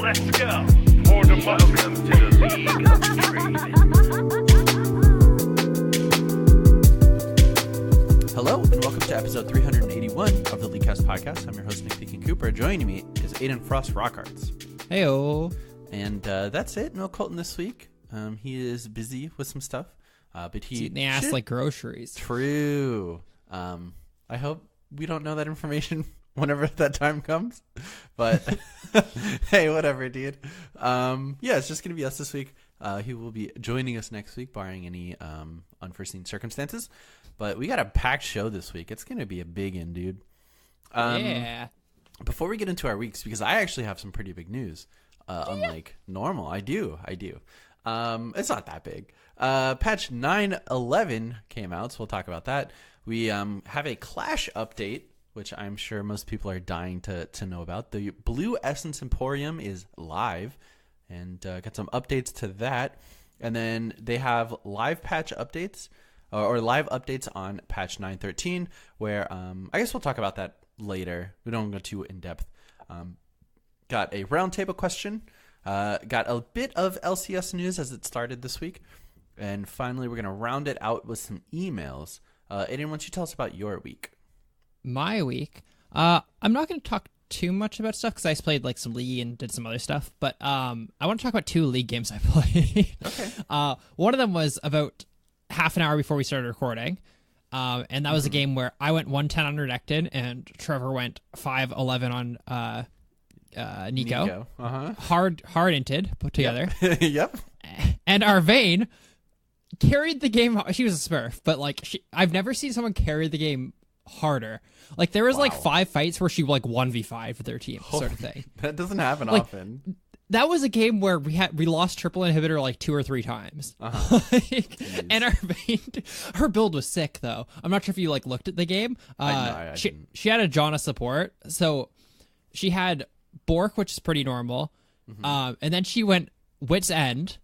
Let's go. Welcome to the League of Trade. Hello, and welcome to episode 381 of the Leaguecast podcast. I'm your host, Nick Deacon Cooper. Joining me is Aiden Frost Rockards. Heyo. And that's it. No Colton this week. He is busy with some stuff. But he's eating the ass like groceries. True. I hope we don't know that information whenever that time comes. But hey, whatever, dude. Yeah, it's just going to be us this week. He will be joining us next week, barring any unforeseen circumstances. But we got a packed show this week. It's going to be a big one, dude. Yeah. Before we get into our weeks, because I actually have some pretty big news, unlike normal. I do. It's not that big. Patch 9.11 came out, so we'll talk about that. We have a Clash update, which I'm sure most people are dying to know about. The Blue Essence Emporium is live, and got some updates to that. And then they have live patch updates, or live updates on patch 9.13, where I guess we'll talk about that later. We don't go too in-depth. Got a roundtable question. Got a bit of LCS news as it started this week. And finally, we're going to round it out with some emails. Aiden, why don't you tell us about your week? My week? I'm not going to talk too much about stuff because I played like some League and did some other stuff. But I want to talk about 2 League games I played. Okay. One of them was about half an hour before we started recording. And that was a game where I went 110 on Redacted and Trevor went 511 on Nico. Hard-inted, put together. Yep. And Arvane carried the game. She was a Smurf, but like I've never seen someone carry the game harder. Like there was like 5 fights where she like 1v5 with their team, sort of thing. That doesn't happen often. That was a game where we lost triple inhibitor like 2 or 3 times. And Arvane, her build was sick though. I'm not sure if you like looked at the game. I didn't. She had a Janna support, so she had Bork, which is pretty normal. And then she went Wit's End,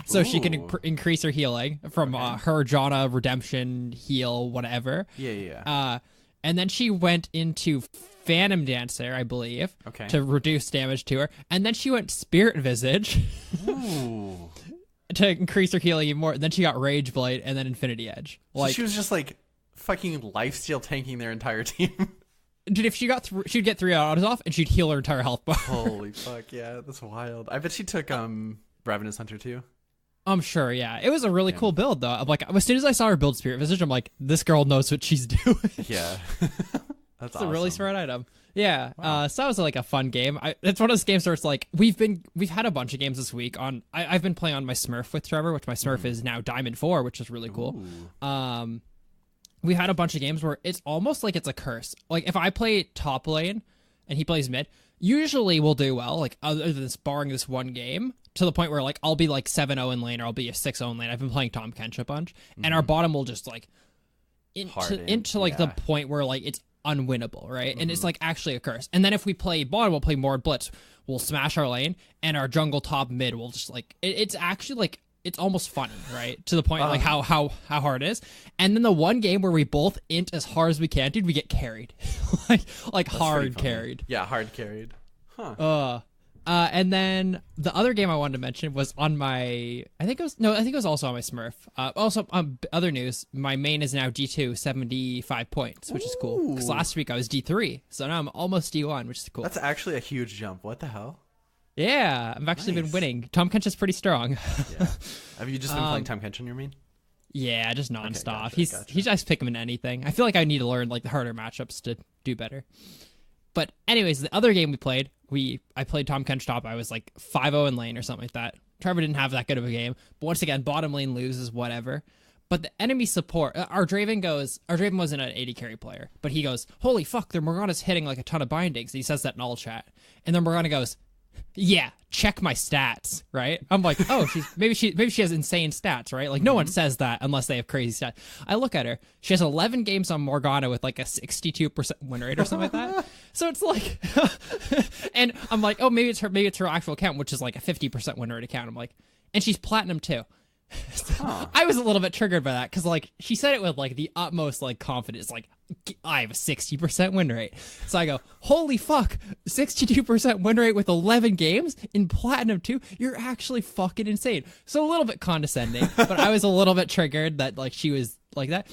so she can increase her healing from her Janna redemption heal, whatever. Yeah. And then she went into Phantom Dancer, I believe, to reduce damage to her. And then she went Spirit Visage to increase her healing even more. And then she got Rage Blade and then Infinity Edge. So she was just like fucking lifesteal tanking their entire team. Dude, if she got she'd get 3 autos off and she'd heal her entire health bar. Holy fuck, yeah, that's wild. I bet she took Ravenous Hunter too. I'm sure, yeah. It was a really cool build though. I'm like, as soon as I saw her build Spirit Visage, I'm like, this girl knows what she's doing. Yeah. That's awesome. A really smart item. Yeah. Wow. So that was like a fun game. It's one of those games where it's like we've had a bunch of games this week on. I've been playing on my Smurf with Trevor, which my Smurf is now Diamond 4, which is really cool. We had a bunch of games where it's almost like it's a curse. Like if I play top lane and he plays mid, usually we'll do well. Like other than barring this one game, to the point where like I'll be like 7-0 in lane or I'll be a 6-0 in lane. I've been playing Tom Kench a bunch, and our bottom will just like into like the point where like it's unwinnable, right? And it's like actually a curse. And then if we play bottom, we'll play more blitz. We'll smash our lane, and our jungle top mid will just like it's actually like it's almost funny, right? To the point like how hard it is. And then the one game where we both int as hard as we can, dude, we get carried, like hard carried. Yeah, hard carried. Huh. And then the other game I wanted to mention was on my, I think it was also on my Smurf. Also, other news, my main is now D2, 75 points, which is cool. Because last week I was D3, so now I'm almost D1, which is cool. That's actually a huge jump. What the hell? Yeah, I've actually been winning. Tom Kench is pretty strong. Yeah. Have you just been playing Tom Kench on your main? Yeah, just nonstop. Gotcha. He just pick him in anything. I feel like I need to learn like the harder matchups to do better. But anyways, the other game we played, I played Tom Kench top. I was like 5-0 in lane or something like that. Trevor didn't have that good of a game. But once again, bottom lane loses, whatever. But the enemy support, our Draven wasn't an 80 carry player, but he goes, holy fuck, their Morgana's hitting like a ton of bindings. He says that in all chat. And then Morgana goes, yeah, check my stats, right? I'm like, oh, maybe she has insane stats, right? Like no one says that unless they have crazy stats. I look at her, she has 11 games on Morgana with like a 62% win rate or something like that. So it's like, and I'm like, oh, maybe it's her actual account, which is like a 50% win rate account. I'm like, and she's platinum too. Huh. I was a little bit triggered by that because like she said it with like the utmost like confidence, like I have a 60% win rate. So I go, holy fuck, 62% win rate with 11 games in Platinum 2? You're actually fucking insane. So a little bit condescending, but I was a little bit triggered that like she was like that.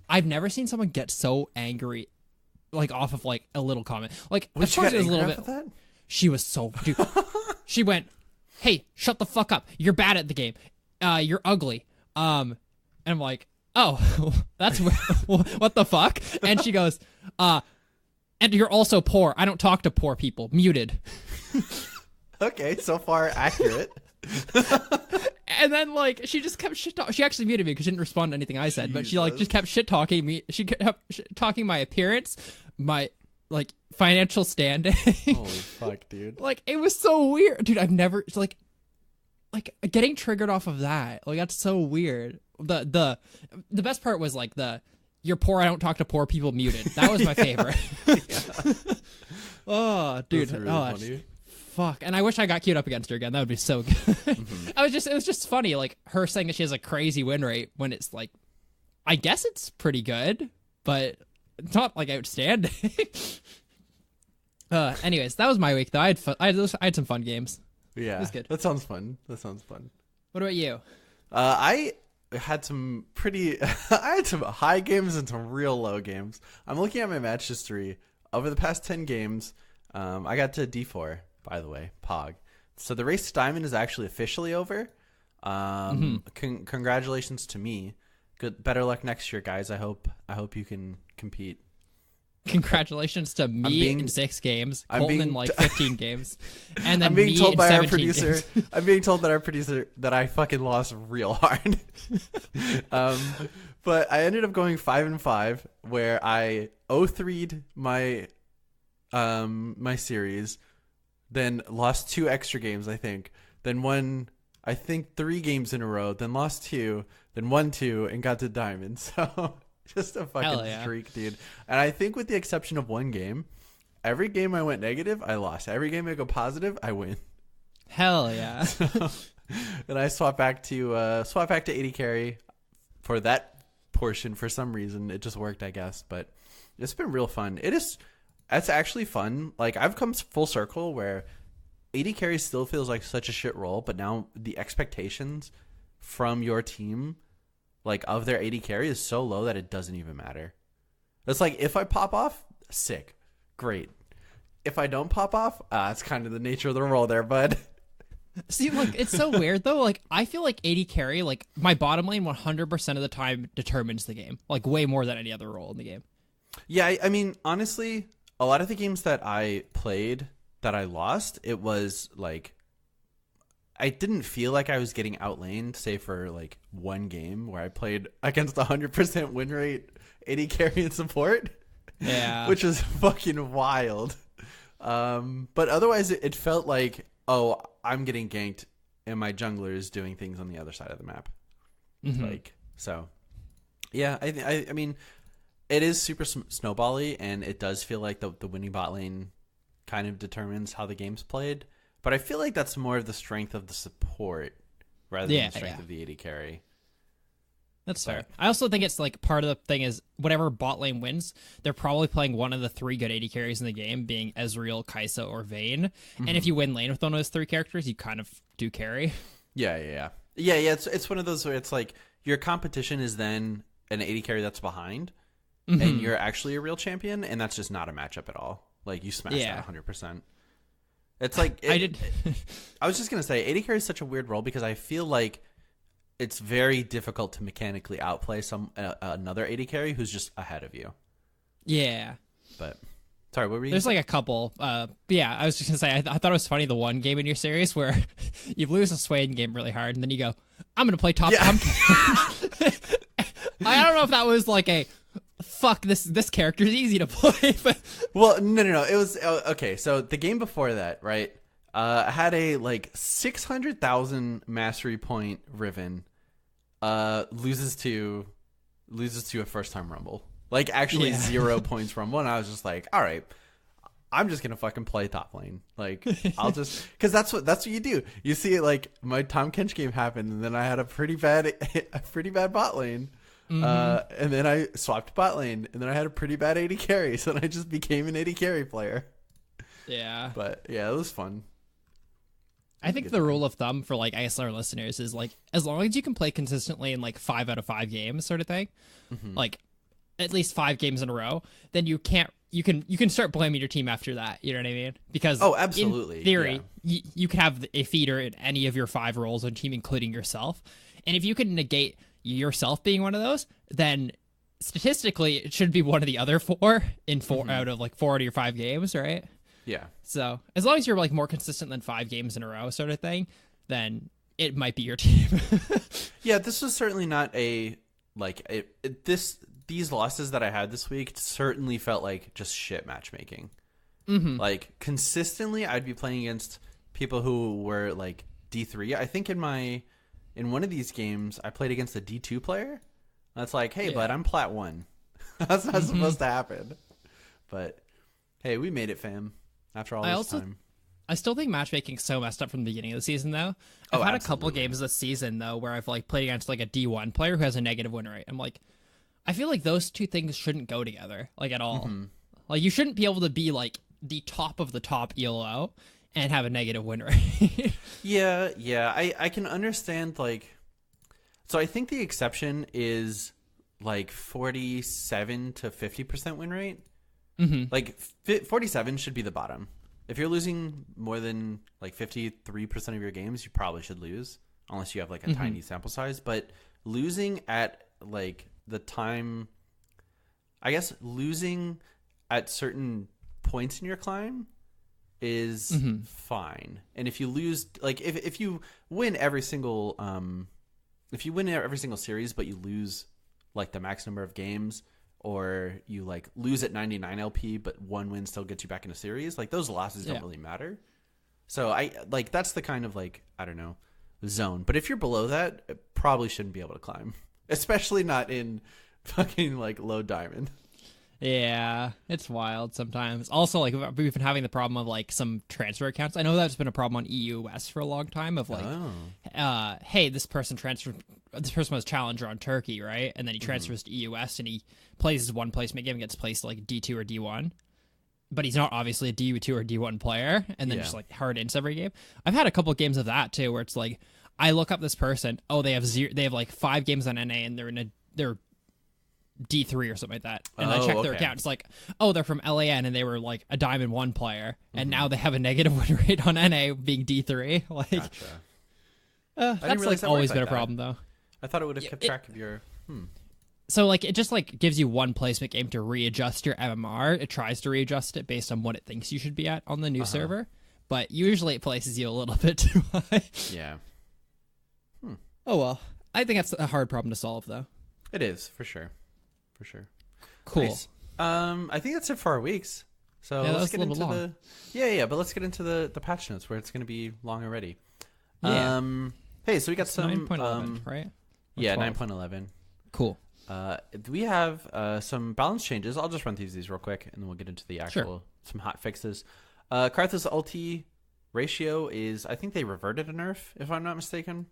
I've never seen someone get so angry like off of like a little comment. Like at first it was a little bit. That? She was so dude. She went, hey, shut the fuck up. You're bad at the game. You're ugly. And I'm like, oh, that's what the fuck? And she goes, and you're also poor. I don't talk to poor people. Muted. Okay, so far accurate. And then like she just kept shit talking. She actually muted me because she didn't respond to anything I said. Jesus. But she like just kept shit talking me. She kept talking my appearance, my like financial standing. Holy fuck, dude! Like it was so weird, dude. I've never it's like getting triggered off of that. Like that's so weird. The best part was like you're poor. I don't talk to poor people. Muted. That was my favorite. Oh, dude. Really funny. Fuck. And I wish I got queued up against her again. That would be so good. Mm-hmm. It was just funny, like her saying that she has a crazy win rate when it's like, I guess it's pretty good, but it's not like outstanding. Anyways, that was my week though. I had fun. I had some fun games. Yeah, it was good. That sounds fun. What about you? I had some I had some high games and some real low games. I'm looking at my match history over the past 10 games. I got to D4. By the way, Pog. So the race to Diamond is actually officially over. Congratulations to me. Better luck next year, guys. I hope you can compete. Congratulations to me in 6 games, Colton in like 15 games, and then I'm being me told in by 17 our producer. games. I'm being told by our producer that I fucking lost real hard. But I ended up going 5-5, where I 0-3'd my my series. Then lost 2 extra games, I think. Then won, I think, 3 games in a row. Then lost 2. Then won 2 and got to Diamond. So just a fucking streak, dude. And I think with the exception of 1 game, every game I went negative, I lost. Every game I go positive, I win. Hell yeah. And I swap back to 80 carry for that portion for some reason. It just worked, I guess. But it's been real fun. That's actually fun. Like, I've come full circle where 80 carry still feels like such a shit role, but now the expectations from your team, like, of their 80 carry is so low that it doesn't even matter. It's like, if I pop off, sick. Great. If I don't pop off, it's kind of the nature of the role there, bud. See, like, it's so weird, though. Like, I feel like 80 carry, like, my bottom lane 100% of the time determines the game. Like, way more than any other role in the game. Yeah, I mean, honestly, a lot of the games that I played that I lost, it was like I didn't feel like I was getting outlaned, say for like 1 game where I played against 100% win rate, 80 carry and support. Yeah. Which was fucking wild. But otherwise it felt like, oh, I'm getting ganked and my jungler is doing things on the other side of the map. Mm-hmm. Like, so yeah, I mean, it is super snowbally, and it does feel like the winning bot lane kind of determines how the game's played. But I feel like that's more of the strength of the support rather than the strength of the 80 carry. That's fair. I also think it's like part of the thing is whatever bot lane wins, they're probably playing one of the 3 good 80 carries in the game, being Ezreal, Kai'Sa, or Vayne. Mm-hmm. And if you win lane with one of those 3 characters, you kind of do carry. Yeah. It's one of those where it's like your competition is then an 80 carry that's behind. Mm-hmm. And you're actually a real champion, and that's just not a matchup at all. Like, you smashed that 100%. It's like... I was just going to say, 80 carry is such a weird role because I feel like it's very difficult to mechanically outplay another 80 carry who's just ahead of you. Yeah. But... Sorry, what were you There's like a couple. Yeah, I was just going to say, I thought it was funny the one game in your series where you lose a Swain game really hard, and then you go, I'm going to play top. I don't know if that was like a... Fuck, this character is easy to play. But... Well, no. It was okay. So the game before that, right? I had a like 600,000 mastery point Riven. Loses to a first time Rumble. Like actually 0 points Rumble, and I was just like, all right, I'm just gonna fucking play top lane. Like I'll just because that's what you do. You see, like my Tom Kench game happened, and then I had a pretty bad bot lane, and then I swapped bot lane, and then I had a pretty bad AD carry, so then I just became an AD carry player. Yeah, but yeah, it was fun. I think the rule of thumb for like ISR listeners is like as long as you can play consistently in like 5 out of 5 games, sort of thing, like at least 5 games in a row, then you can start blaming your team after that. You know what I mean? Because absolutely, in theory, you can have a feeder in any of your 5 roles on team, including yourself. And if you can negate yourself being one of those, then statistically it should be one of the other 4 in 4 out of like 4 out of your 5 games, right? Yeah. So as long as you're like more consistent than 5 games in a row, sort of thing, then it might be your team. Yeah, this was certainly not a like these losses that I had this week certainly felt like just shit matchmaking. Like consistently, I'd be playing against people who were like D3. I think in one of these games, I played against a D2 player. That's like, hey, bud, I'm plat 1. That's not supposed to happen. But hey, we made it, fam. After all this time. I still think matchmaking's so messed up from the beginning of the season, though. I've had a couple games this season, though, where I've like played against like a D1 player who has a negative win rate. I'm like, I feel like those two things shouldn't go together, like at all. Like you shouldn't be able to be like the top of the top ELO and have a negative win rate. Yeah. I can understand like. So I think the exception is like 47 to 50% win rate. Like 47 should be the bottom. If you're losing more than like 53% of your games, you probably should lose unless you have like a tiny sample size. But losing at like the time, I guess losing at certain points in your climb is fine. And if you lose, like if you win every single series, but you lose like the max number of games, or you like lose at 99 LP, but 1 win still gets you back in a series, like those losses don't really matter. So I like that's the kind of like, I don't know, zone. But if you're below that, it probably shouldn't be able to climb, especially not in fucking like low diamond. Yeah, it's wild sometimes. Also, like we've been having the problem of like some transfer accounts. I know that's been a problem on EU West for a long time. Of like, hey, this person was challenger on Turkey, right? And then he transfers to EU West and he plays his one placement game and gets placed to like D2 or D1. But he's not obviously a D2 or D1 player, and then just like hard ints every game. I've had a couple of games of that too, where it's like I look up this person. Oh, they have like 5 games on NA, and they're D3 or something like that. And I check their account. It's like, oh, they're from LAN and they were like a Diamond 1 player, and now they have a negative win rate on NA being D3. Like, gotcha. That's like always been a problem though. I thought it would have kept track of your. So like it just like gives you one placement game to readjust your MMR. It tries to readjust it based on what it thinks you should be at on the new server, but usually it places you a little bit too high. Yeah. Oh well, I think that's a hard problem to solve though. It is for sure. Cool. Nice. I think that's it for our weeks. So let's get into but let's get into the patch notes where it's going to be long already. Yeah. Hey, so we got some 9.11, right? Or 9.11. Cool. We have some balance changes. I'll just run through these real quick, and then we'll get into the actual some hot fixes. Karthus ulti ratio is, I think they reverted a nerf, if I'm not mistaken.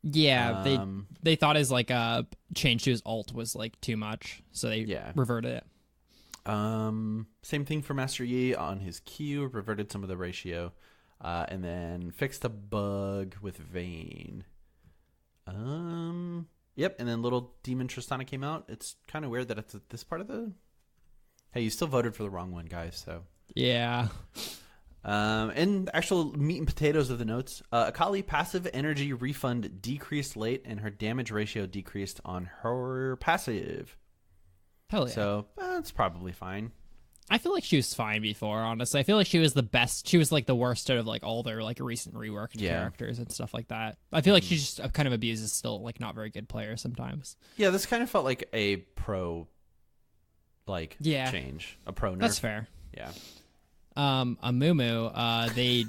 Yeah, they thought his like change to his ult was like too much, so they reverted it. Same thing for Master Yi on his Q, reverted some of the ratio, and then fixed a bug with Vayne. Yep, and then little Demon Tristana came out. It's kind of weird that it's at this part of the. Hey, you still voted for the wrong one, guys. So yeah. And actual meat and potatoes of the notes. Akali passive energy refund decreased late, and her damage ratio decreased on her passive. Hell yeah. So it's probably fine. I feel like she was fine before, honestly. I feel like she was the best. She was like the worst out of like all their like recent reworked characters and stuff like that. I feel like she just kind of abuses still like not very good player sometimes. Yeah, this kind of felt like a pro change. A pro nerf. That's fair. Yeah. Amumu, they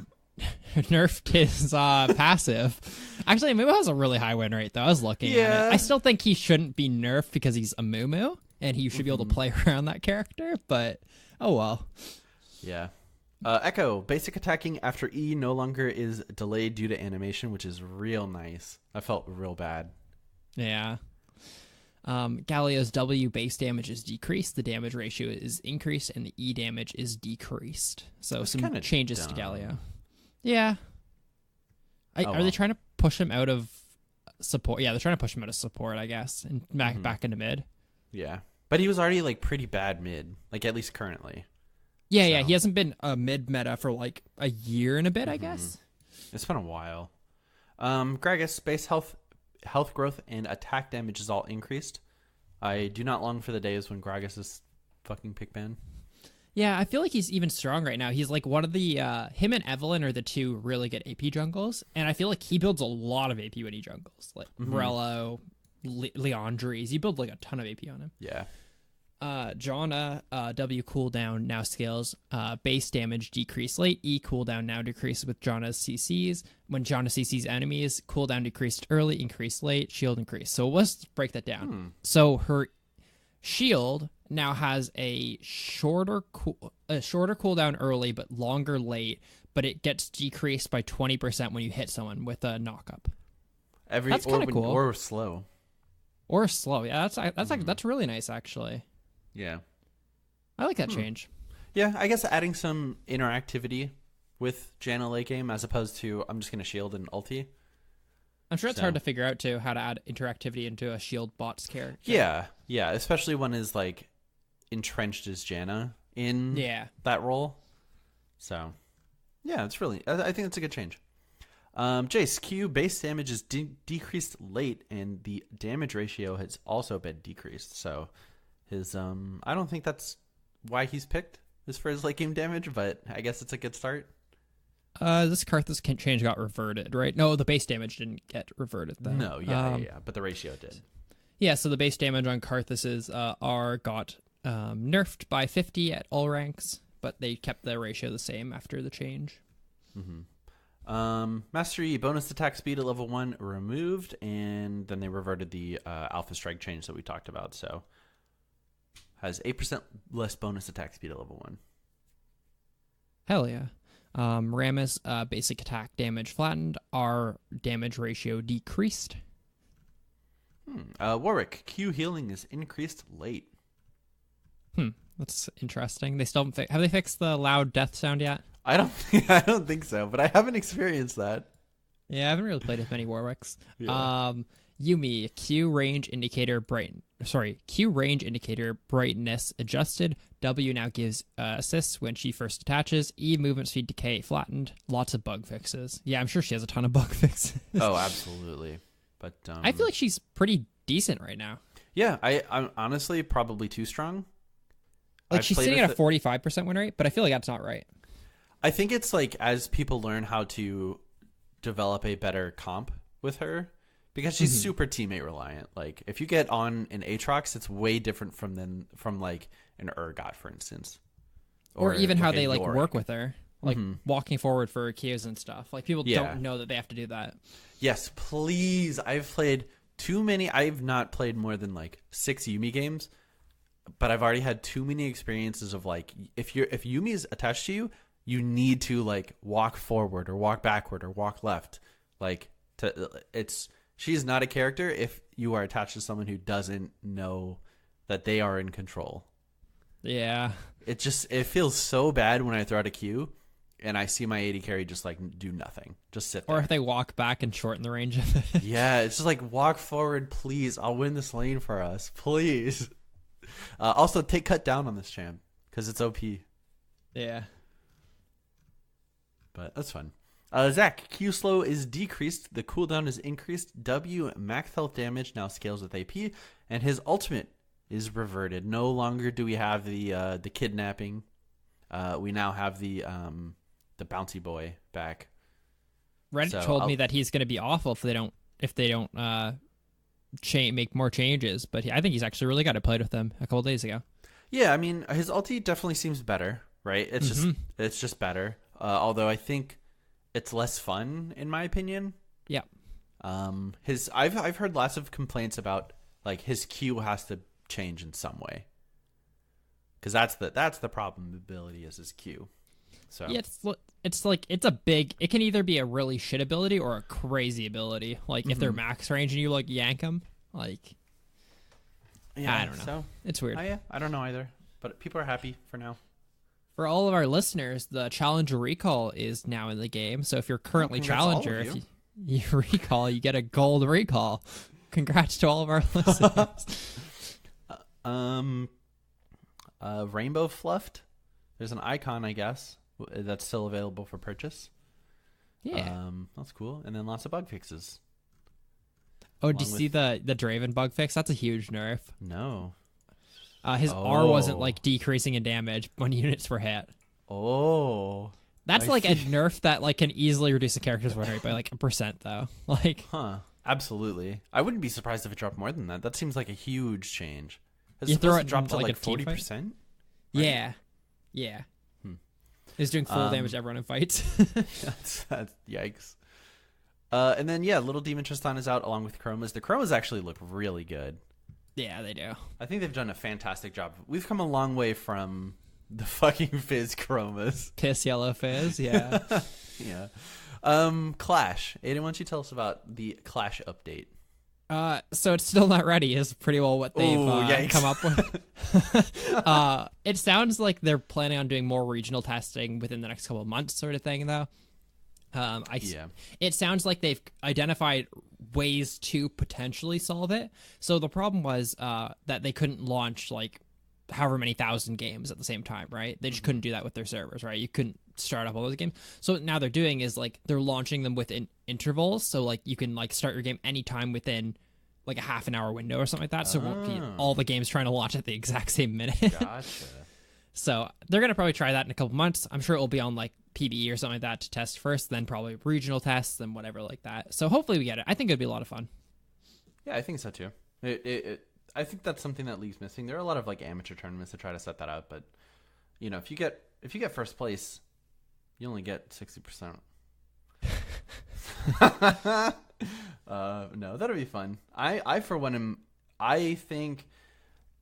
nerfed his passive. Actually, Amumu has a really high win rate, though. I was looking at it. I still think he shouldn't be nerfed because he's Amumu, and he should be able to play around that character, but oh well. Yeah. Echo, basic attacking after E no longer is delayed due to animation, which is real nice. I felt real bad. Yeah. Galio's W base damage is decreased, the damage ratio is increased, and the E damage is decreased. So That's some changes dumb. to Galio. Yeah. Are they trying to push him out of support? Yeah, they're trying to push him out of support, I guess, and back into mid. Yeah. But he was already like pretty bad mid, like at least currently. Yeah, he hasn't been a mid meta for like a year and a bit, I guess. It's been a while. Gragas, base health growth, and attack damage is all increased. I do not long for the days when Gragas is fucking pick ban. Yeah, I feel like he's even strong right now. He's like one of the him and Evelyn are the two really good AP jungles, and I feel like he builds a lot of AP when he jungles. Like Morello, Leandres, you build like a ton of AP on him. Yeah. Janna, W cooldown now scales. Base damage decrease late. E cooldown now decreases with Janna's CCs. When Janna CCs enemies, cooldown decreased early, increased late, shield increased. So let's break that down. So her shield now has a shorter cooldown early, but longer late. But it gets decreased by 20% when you hit someone with a knockup. That's kind of cool. Or slow. Or slow. Yeah, that's really nice actually. Yeah. I like that change. Yeah, I guess adding some interactivity with Janna late game as opposed to I'm just going to shield and ulti. I'm sure it's hard to figure out, too, how to add interactivity into a shield bot's character. Yeah, especially when is like entrenched as Janna in that role. So, yeah, it's really, I think it's a good change. Jace, Q base damage is decreased late, and the damage ratio has also been decreased. So his I don't think that's why he's picked is for his late game damage, but I guess it's a good start. This Karthus change got reverted, right? No, the base damage didn't get reverted though. No, yeah, but the ratio did. Yeah, so the base damage on Karthus's got nerfed by 50 at all ranks, but they kept the ratio the same after the change. Mastery bonus attack speed at level 1 removed, and then they reverted the Alpha Strike change that we talked about. So has 8% less bonus attack speed at level 1. Hell yeah. Rammus basic attack damage flattened. R damage ratio decreased. Warwick Q healing is increased late. That's interesting. They still have they fixed the loud death sound yet? I don't think so, but I haven't experienced that. Yeah, I haven't really played with many Warwicks. Yeah. Yuumi, Q range indicator brightness adjusted. W now gives assists when she first attaches. E movement speed decay flattened. Lots of bug fixes. Yeah, I'm sure she has a ton of bug fixes. Oh, absolutely. But I feel like she's pretty decent right now. Yeah, I'm honestly probably too strong. Like she's sitting at a 45% win rate, but I feel like that's not right. I think it's like as people learn how to develop a better comp with her, because she's super teammate reliant. Like if you get on an Aatrox, it's way different from like an Urgot, for instance, or even how they like work with her, like walking forward for Qs and stuff. Like people don't know that they have to do that. Yes, please. I've played too many. I've not played more than like 6 Yuumi games, but I've already had too many experiences of like if Yuumi is attached to you, you need to like walk forward or walk backward or walk left. Like she's not a character if you are attached to someone who doesn't know that they are in control. Yeah. It feels so bad when I throw out a Q and I see my AD carry just like do nothing. Just sit there. Or if they walk back and shorten the range of it. Yeah, it's just like walk forward, please. I'll win this lane for us. Please. Also, take cut down on this champ because it's OP. Yeah. But that's fun. Zach, Q slow is decreased. The cooldown is increased. W max health damage now scales with AP, and his ultimate is reverted. No longer do we have the kidnapping. We now have the bouncy boy back. Reddit told me that he's going to be awful if they don't make more changes. But I think he's actually really good. I played with him a couple days ago. Yeah, I mean his ulti definitely seems better, right? It's just better. Although I think it's less fun in my opinion. Yeah. I've heard lots of complaints about like his Q has to change in some way. because that's the probability is Q. So yeah, it's like it's a big. It can either be a really shit ability or a crazy ability. Like if they're max range and you like yank them, like yeah, I don't know. So, it's weird. I don't know either, but people are happy for now. For all of our listeners, the Challenger Recall is now in the game. So if you're currently Challenger, if you recall, you get a gold recall. Congrats to all of our listeners. Rainbow Fluffed. There's an icon, I guess, that's still available for purchase. Yeah. That's cool. And then lots of bug fixes. Oh, did you see the Draven bug fix? That's a huge nerf. No. His R wasn't like decreasing in damage when units were hit. Oh. That's like a nerf that like can easily reduce a character's win rate by like 1% though. Like Absolutely. I wouldn't be surprised if it dropped more than that. That seems like a huge change. Has you it throw it dropped to like like a team 40%? fight? Yeah. Yeah. It's doing full damage to everyone in fights. that's yikes. And then Little Demon Tristan is out along with Chromas. The Chromas actually look really good. Yeah, they do. I think they've done a fantastic job. We've come a long way from the fucking Fizz Chromas. Piss yellow Fizz, yeah. Yeah. Clash. Aiden, why don't you tell us about the Clash update? So it's still not ready is pretty well what they've come up with. It sounds like they're planning on doing more regional testing within the next couple of months sort of thing, though. It sounds like they've identified ways to potentially solve it. So the problem was that they couldn't launch like however many thousand games at the same time, right? They just couldn't do that with their servers, right? You couldn't start up all those games. So what now they're doing is like they're launching them within intervals. So like you can like start your game anytime within like a half an hour window or something like that. So it won't be all the games trying to launch at the exact same minute. Gotcha. So they're going to probably try that in a couple months. I'm sure it will be on like PBE or something like that to test first, then probably regional tests and whatever like that. So hopefully we get it. I think it'd be a lot of fun. Yeah, I think so too. I think that's something that League's missing. There are a lot of like amateur tournaments to try to set that up, but you know, if you get first place, you only get 60%. No, that'll be fun. I for one I think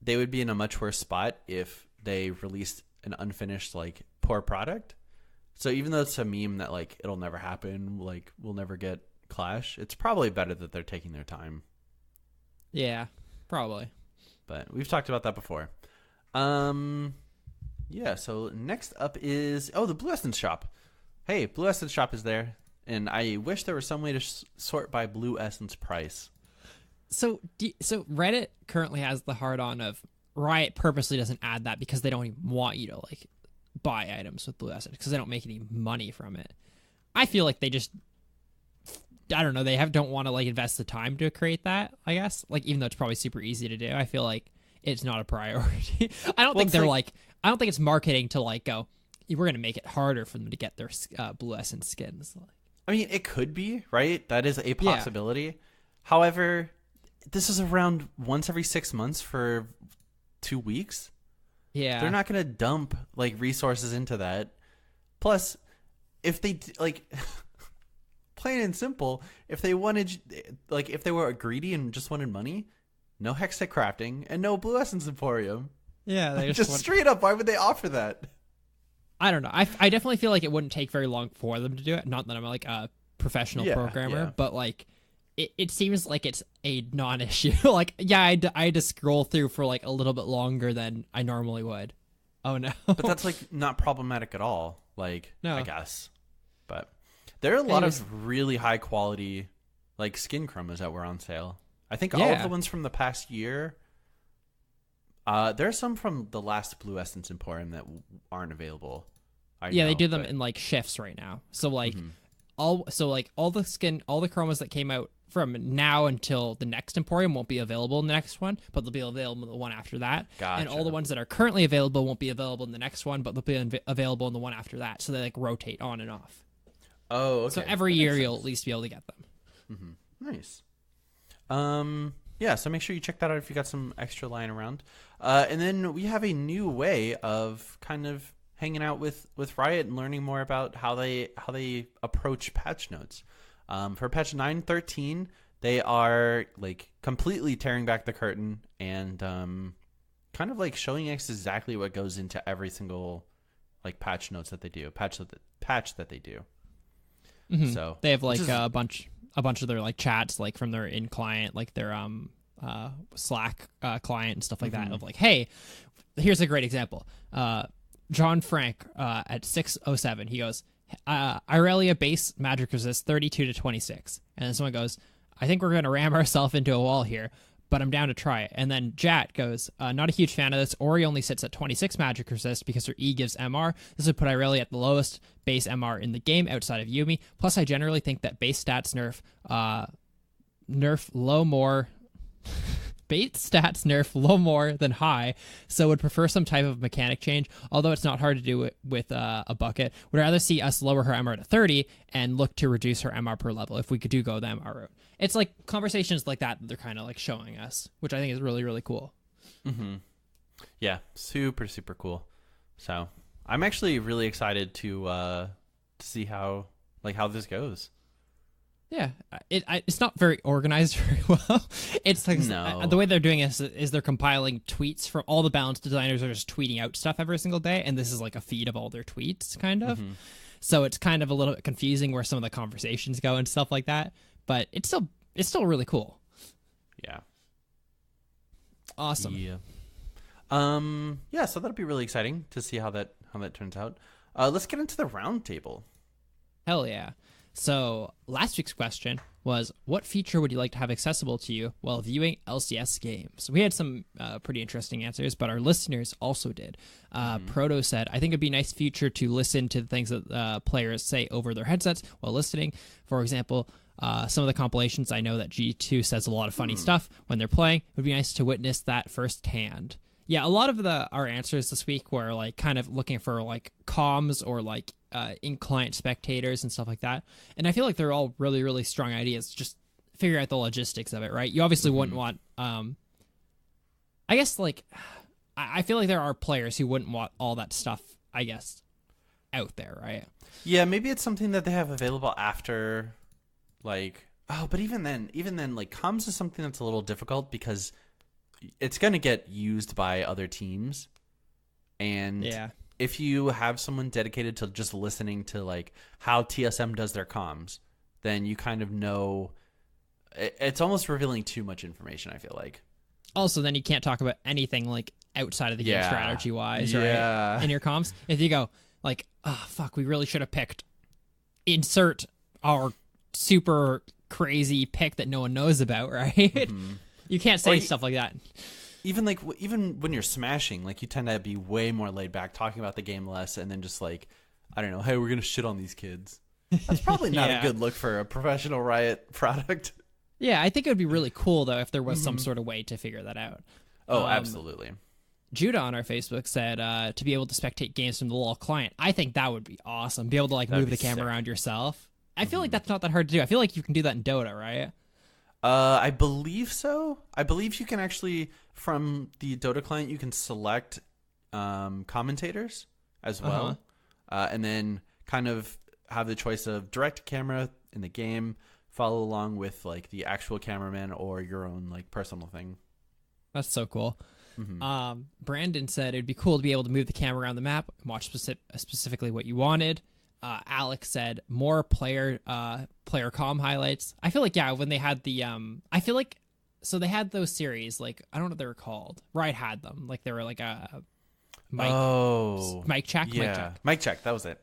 they would be in a much worse spot if they released an unfinished like poor product. So even though it's a meme that like it'll never happen, like we'll never get Clash, it's probably better that they're taking their time. Yeah, probably. But we've talked about that before. Yeah, so next up is the Blue Essence shop. Hey, Blue Essence shop is there, and I wish there was some way to sort by Blue Essence price. So Reddit currently has the hard on of Riot purposely doesn't add that because they don't even want you to like buy items with Blue Essence because they don't make any money from it. I feel like they just, I don't know, they don't want to like invest the time to create that, I guess. Like even though it's probably super easy to do, I feel like it's not a priority. I don't think they're like I don't think it's marketing to like go, we're going to make it harder for them to get their Blue Essence skins. I mean, it could be, right? That is a possibility. Yeah. However, this is around once every 6 months for 2 weeks. Yeah. They're not going to dump like resources into that. Plus, if they like plain and simple, if they wanted like if they were greedy and just wanted money, no Hextech crafting and no Blue Essence Emporium. Yeah, they just straight up, why would they offer that? I don't know. I definitely feel like it wouldn't take very long for them to do it. Not that I'm like a professional programmer, but like it seems like it's a non-issue. Like, yeah, I had to scroll through for like a little bit longer than I normally would. Oh no. But that's like not problematic at all. Like, no. I guess. But there are a lot of really high quality like skin chromas that were on sale. I think all of the ones from the past year. There's some from the last Blue Essence Emporium that aren't available. They do them in like shifts right now. So like all the chromas that came out from now until the next Emporium won't be available in the next one, but they'll be available in the one after that. Gotcha. And all the ones that are currently available won't be available in the next one, but they'll be available in the one after that. So they like rotate on and off. Oh, okay. So every year you'll at least be able to get them. Nice. Yeah, so make sure you check that out if you got some extra lying around. And then we have a new way of kind of hanging out with Riot and learning more about how they approach patch notes. For patch 9.13, they are like completely tearing back the curtain and kind of like showing us exactly what goes into every single like patch notes that they do, patch that they do. Mm-hmm. So they have like a bunch of their like chats like from their in client, like their Slack client and stuff like that. Of like, hey, here's a great example. John Frank at 6:07, he goes, Irelia base magic resist 32-26, and then someone goes, I think we're gonna ram ourselves into a wall here, but I'm down to try it. And then Jat goes, not a huge fan of this. Ori only sits at 26 magic resist because her E gives MR. This would put Irelia at the lowest base MR in the game outside of Yumi. Plus, I generally think that base stats nerf low more... base stats nerf low more than high, so would prefer some type of mechanic change, although it's not hard to do it with a bucket. Would rather see us lower her MR to 30 and look to reduce her MR per level if we could go the MR route. It's like conversations like that they're kind of like showing us, which I think is really, really cool. Mm-hmm. Yeah, super, super cool. So I'm actually really excited to see how this goes. Yeah, it's not very organized very well. It's like the way they're doing it is they're compiling tweets from all the balance designers are just tweeting out stuff every single day, and this is like a feed of all their tweets, kind of. Mm-hmm. So it's kind of a little bit confusing where some of the conversations go and stuff like that. But it's still really cool. Yeah. Awesome. Yeah. Yeah. So that'll be really exciting to see how that turns out. Let's get into the round table. Hell yeah. So last week's question was, what feature would you like to have accessible to you while viewing LCS games? We had some pretty interesting answers, but our listeners also did. Proto said, I think it'd be a nice feature to listen to the things that players say over their headsets while listening. For example, some of the compilations, I know that G2 says a lot of funny stuff when they're playing. It would be nice to witness that firsthand. Yeah, a lot of our answers this week were like kind of looking for like comms or like in-client spectators and stuff like that. And I feel like they're all really, really strong ideas. Just figure out the logistics of it, right? You obviously wouldn't want... I guess, like... I feel like there are players who wouldn't want all that stuff, I guess, out there, right? Yeah, maybe it's something that they have available after, like... Oh, but even then, like, comms is something that's a little difficult because it's going to get used by other teams. And... yeah. If you have someone dedicated to just listening to like how TSM does their comms, then you kind of know it's almost revealing too much information, I feel like. Also, then you can't talk about anything like outside of the game strategy wise, right? In your comms. If you go like, oh fuck, we really should have picked insert our super crazy pick that no one knows about, right? Mm-hmm. You can't say stuff like that. Even when you're smashing, like you tend to be way more laid back, talking about the game less, and then just like, I don't know, hey, we're gonna shit on these kids. That's probably not a good look for a professional Riot product. Yeah, I think it would be really cool though if there was some sort of way to figure that out. Oh, absolutely. Judah on our Facebook said to be able to spectate games from the LoL client. I think that would be awesome. Be able to like move the camera around yourself. I feel like that's not that hard to do. I feel like you can do that in Dota, right? I believe so. I believe you can actually, from the Dota client, you can select commentators as well. And then kind of have the choice of direct camera in the game, follow along with like the actual cameraman or your own like personal thing. That's so cool. Brandon said it'd be cool to be able to move the camera around the map and watch specifically what you wanted. Alex said more player comm highlights. I feel like when they had the I feel like so they had those series, like I don't know what they were called. Riot had them, like they were like a mic check. Mic check. That was it.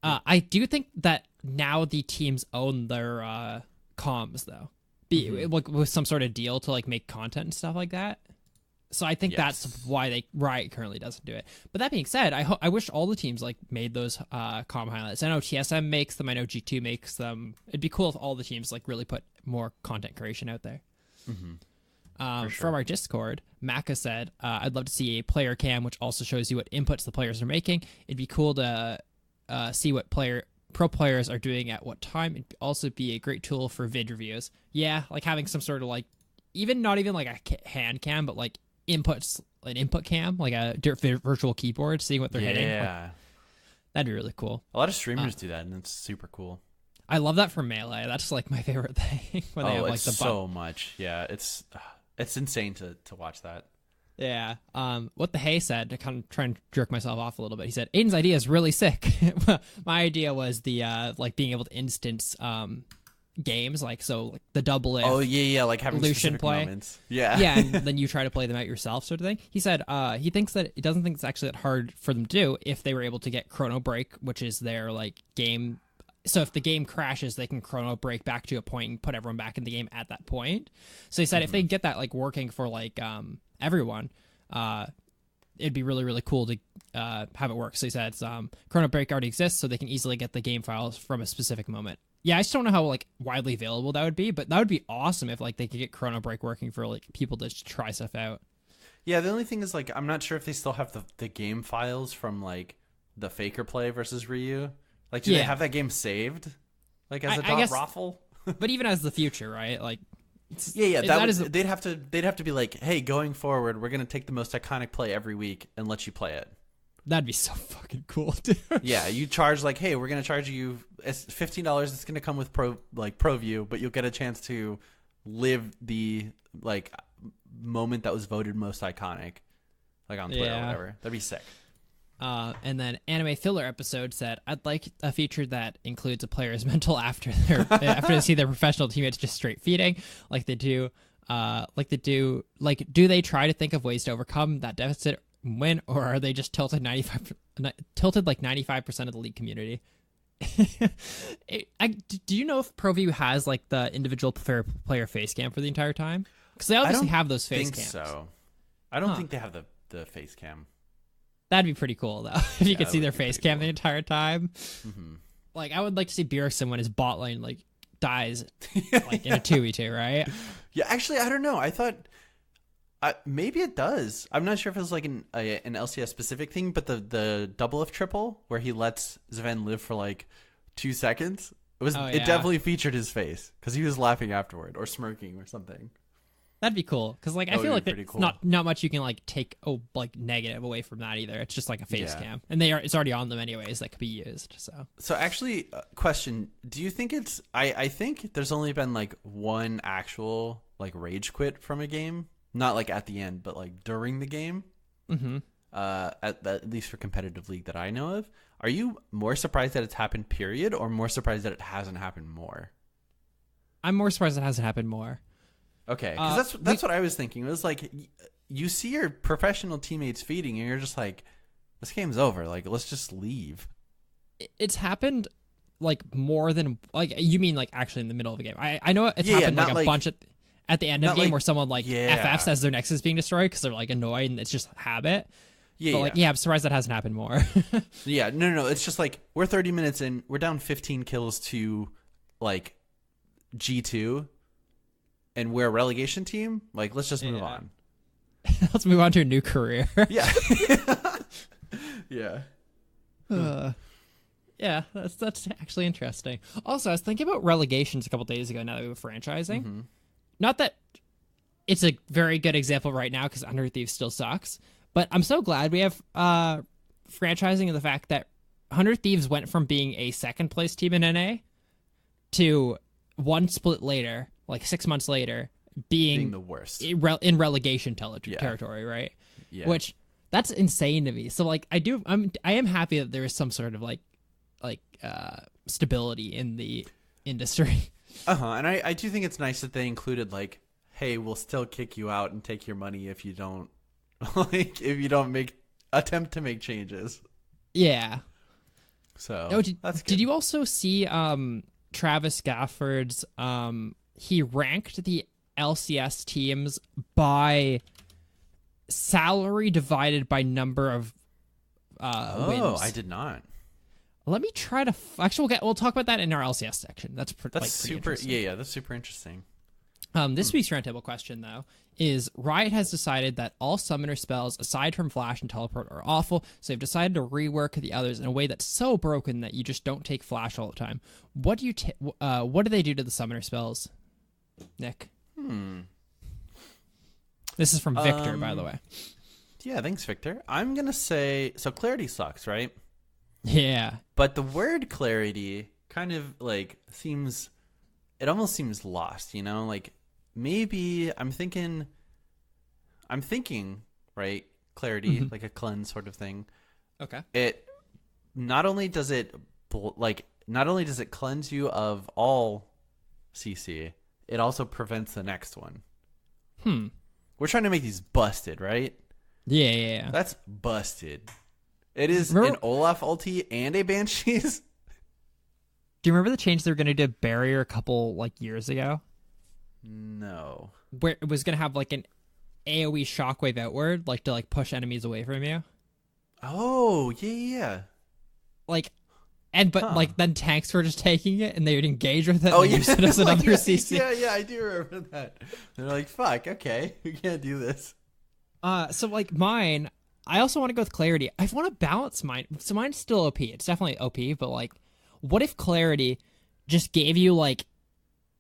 I do think that now the teams own their comms though, like with some sort of deal to like make content and stuff like that. So I think that's why Riot currently doesn't do it. But that being said, I wish all the teams like made those comm highlights. I know TSM makes them. I know G2 makes them. It'd be cool if all the teams like really put more content creation out there. Sure. From our Discord, Maka said, I'd love to see a player cam which also shows you what inputs the players are making. It'd be cool to see what pro players are doing at what time. It'd also be a great tool for vid reviews. Yeah, like having some sort of like not even like a hand cam, but like an input cam, like a virtual keyboard, seeing what they're hitting. Like, that'd be really cool. A lot of streamers do that, and it's super cool. I love that for Melee. That's like my favorite thing. When they have, like, it's so much. Yeah, it's insane to watch that. Yeah. What the Hay said, to kind of try and jerk myself off a little bit. He said, Aiden's idea is really sick. My idea was the like being able to instance games, like the double if. Oh yeah, like having Lucian specific play. moments. Yeah. Yeah, and then you try to play them out yourself, sort of thing. He said he thinks that he doesn't think it's actually that hard for them to do if they were able to get Chrono Break, which is their like game. So if the game crashes, they can Chrono Break back to a point and put everyone back in the game at that point. So he said if they get that like working for like everyone, it'd be really, really cool to have it work. So he said Chrono Break already exists, so they can easily get the game files from a specific moment. Yeah, I just don't know how like widely available that would be, but that would be awesome if like they could get Chrono Break working for like people to just try stuff out. Yeah, the only thing is like I'm not sure if they still have the game files from like the Faker play versus Ryu. Like, do they have that game saved? Like as a dot raffle? But even as the future, right? Like, they'd have to be like, hey, going forward, we're gonna take the most iconic play every week and let you play it. That'd be so fucking cool, dude. Yeah, you charge like, hey, we're gonna charge you $15. It's gonna come with Pro View, but you'll get a chance to live the like moment that was voted most iconic, like on Twitter or whatever. That'd be sick. And then Anime Filler episode said, I'd like a feature that includes a player's mental after they see their professional teammates just straight feeding do they try to think of ways to overcome that deficit and win, or are they just tilted like 95% of the league community? Do you know if ProView has like the individual player face cam for the entire time? Because they obviously have those face cams. So I don't think they have the face cam. That'd be pretty cool, though, if you could see their face cam the entire time. Mm-hmm. Like, I would like to see Bjergsen when his bot lane, like, dies, like, in a 2v2, right? Yeah, actually, I don't know. I thought maybe it does. I'm not sure if it's like an LCS specific thing, but the double F triple, where he lets Zven live for, like, 2 seconds, it definitely featured his face, because he was laughing afterward, or smirking, or something. That'd be cool, because like I feel like there's cool. not much you can like take negative away from that either. It's just like a face cam, and it's already on them anyways that could be used. So actually, question: do you think it's? I think there's only been like one actual like rage quit from a game, not like at the end, but like during the game. Mm-hmm. At least for competitive league that I know of. Are you more surprised that it's happened? Period, or more surprised that it hasn't happened more? I'm more surprised it hasn't happened more. Okay, because that's what I was thinking. It was like you see your professional teammates feeding, and you're just like, "This game's over. Like, let's just leave." It's happened like more than like you mean like actually in the middle of the game. I know it's happened like a bunch at the end of the game where someone like FFs as their Nexus being destroyed because they're like annoyed and it's just habit. But I'm surprised that hasn't happened more. Yeah, no. It's just like we're 30 minutes in, we're down 15 kills to like G2. And we're a relegation team. Like, let's just move on. Let's move on to a new career. Yeah. Yeah. Yeah, that's actually interesting. Also, I was thinking about relegations a couple days ago. Now that we have franchising, not that it's a very good example right now because Under Thieves still sucks, but I'm so glad we have franchising and the fact that 100 Thieves went from being a second place team in NA to one split later. Like 6 months later, being the worst in relegation territory, right? Yeah. Which that's insane to me. So like, I am happy that there is some sort of like stability in the industry. And I do think it's nice that they included like, hey, we'll still kick you out and take your money if you don't attempt to make changes. Yeah. So that's good. Did you also see Travis Gafford's he ranked the LCS teams by salary divided by number of wins. Oh, I did not. Let me try to actually we'll talk about that in our LCS section. That's super. Yeah, that's super interesting. This week's roundtable question though is Riot has decided that all summoner spells aside from Flash and Teleport are awful, so they've decided to rework the others in a way that's so broken that you just don't take Flash all the time. What do they do to the summoner spells, Nick? This is from Victor, by the way. Yeah, thanks, Victor. I'm gonna say so. Clarity sucks, right? Yeah, but the word clarity kind of like it almost seems lost. You know, like maybe I'm thinking right? Clarity, like a cleanse sort of thing. Okay. It not only does it cleanse you of all CC, it also prevents the next one. We're trying to make these busted, right? Yeah. That's busted. It is an Olaf ulti and a Banshee's. Do you remember the change they were going to do to Barrier a couple like years ago? No. Where it was going to have like an AoE shockwave outward, like to like push enemies away from you. Oh, yeah. Like, like then tanks were just taking it and they would engage with it. Oh, and yeah. use it as another CC. Yeah, I do remember that. They're like, fuck, okay, we can't do this. So like mine, I also want to go with Clarity. I want to balance mine. So mine's still OP. It's definitely OP, but like, what if Clarity just gave you like